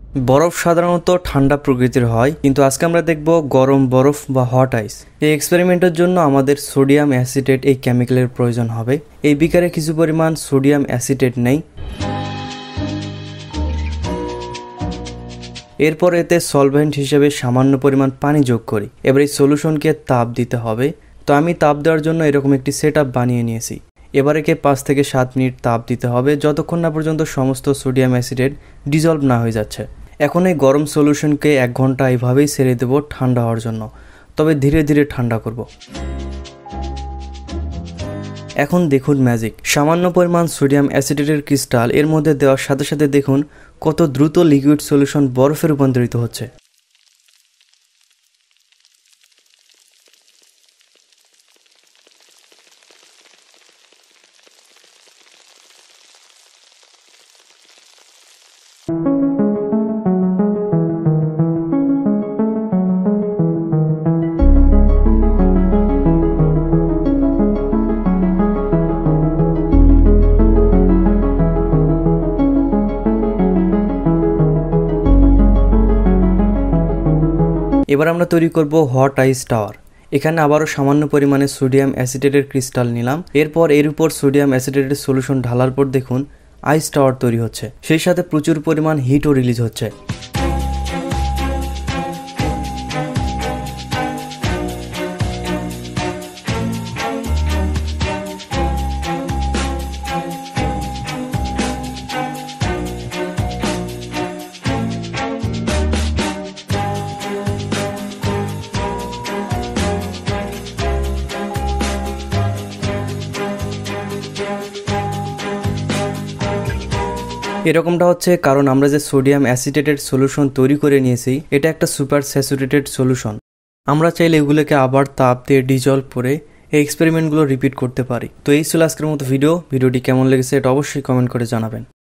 বরফ সাধারণত ঠান্ডা প্রকৃতির হয়, কিন্তু আজকে আমরা দেখব গরম বরফ বা হট আইস। এই এক্সপেরিমেন্টের জন্য আমাদের সোডিয়াম অ্যাসিটেট এই কেমিক্যালের প্রয়োজন হবে। এই বিকারে কিছু পরিমাণ সোডিয়াম অ্যাসিটেট নেই। এরপর এতে সলভেন্ট হিসেবে সামান্য পরিমাণ পানি যোগ করি। এবার এই সলিউশনকে তাপ দিতে হবে। তো আমি তাপ দেওয়ার জন্য এরকম একটি সেটআপ বানিয়ে নিয়েছি। এবার একে 5 থেকে 7 মিনিট তাপ দিতে হবে, যতক্ষণ না পর্যন্ত সমস্ত সোডিয়াম অ্যাসিটেট ডিজলভ না হয়ে যাচ্ছে। এখন এই গরম সলিউশনকে 1 ঘন্টা এইভাবেই ছেড়ে দেব ঠান্ডা হওয়ার জন্য, তবে ধীরে ধীরে ঠান্ডা করব। এখন দেখুন ম্যাজিক, সামান্য পরিমাণ সোডিয়াম অ্যাসিটেটের ক্রিস্টাল এর মধ্যে দেওয়ার সাথে সাথে দেখুন কত দ্রুত লিকুইড সলিউশন বরফে রূপান্তরিত হচ্ছে। এবার আমরা তৈরি করব হট আইস টাওয়ার। এখানে আবারও সামান্য পরিমাণে সোডিয়াম অ্যাসিটেটের ক্রিস্টাল নিলাম। এরপর এর উপর সোডিয়াম অ্যাসিটেটের সলিউশন ঢালার পর দেখুন আইস টাওয়ার তৈরি হচ্ছে, সেই সাথে প্রচুর পরিমাণ হিটও রিলিজ হচ্ছে। এরকমটা হচ্ছে কারণ আমরা যে সোডিয়াম অ্যাসিটেটেড সলিউশন তৈরি করে নিয়েছি এটা একটা সুপার স্যাচুরেটেড সলিউশন। আমরা চাইলে এগুলোকে আবার তাপ দিয়ে ডিজলভ করে এই এক্সপেরিমেন্টগুলো রিপিট করতে পারি। তো এই ছিল আজকের মতো ভিডিওটি কেমন লেগেছে এটা অবশ্যই কমেন্ট করে জানাবেন।